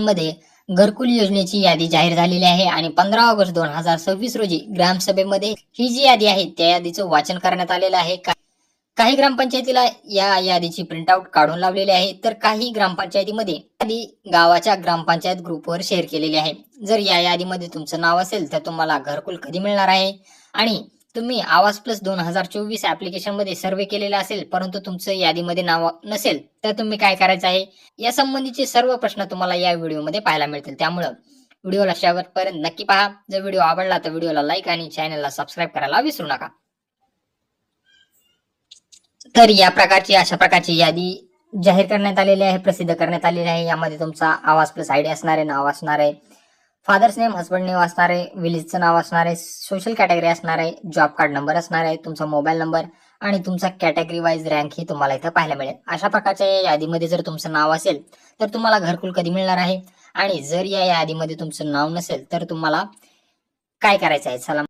मध्ये घरकुल योजनेची यादी जाहीर झालेली आहे आणि 15 ऑगस्ट 2026 रोजी ग्रामसभेमध्ये ही जी यादी आहे त्या यादीचं वाचन करण्यात आलेलं आहे. काही ग्रामपंचायतीला या यादीची प्रिंटआउट काढून लावलेली आहे, तर काही ग्रामपंचायतीमध्ये यादी गावाच्या ग्रामपंचायत ग्रुपवर शेअर केलेली आहे. जर या यादीमध्ये तुमचं नाव असेल तर तुम्हाला घरकुल कधी मिळणार आहे आणि तुम्ही आवास प्लस 2024 ऍप्लिकेशन मध्ये सर्वे केलेला असेल परंतु तुमचं यादीमध्ये नाव नसेल तर तुम्ही काय करायचं आहे, या संबंधीचे सर्व प्रश्न तुम्हाला या व्हिडिओमध्ये पाहायला मिळतील. त्यामुळे व्हिडिओला शेवटपर्यंत नक्की पहा. जर व्हिडिओ आवडला तर व्हिडिओला लाईक आणि चॅनलला सबस्क्राईब करायला विसरू नका. तर या प्रकारची अशा प्रकारची यादी जाहीर करण्यात आलेली आहे, प्रसिद्ध करण्यात आलेली आहे. यामध्ये तुमचा आवास प्लस आयडी असणार आहे, नाव असणार आहे, फादर्स नेम हस्बंड नेम असणार आहे, विलेजचं नाव असणार आहे, सोशल कॅटेगरी असणार आहे, जॉब कार्ड नंबर असणार आहे, तुमचा मोबाईल नंबर आणि तुमचा कॅटेगरी वाईज रँक ही तुम्हाला इथं पाहायला मिळेल. अशा प्रकारच्या या यादीमध्ये जर तुमचं नाव असेल तर तुम्हाला घरकुल कधी मिळणार आहे आणि जर या यादीमध्ये तुमचं नाव नसेल तर तुम्हाला काय करायचं आहे, चला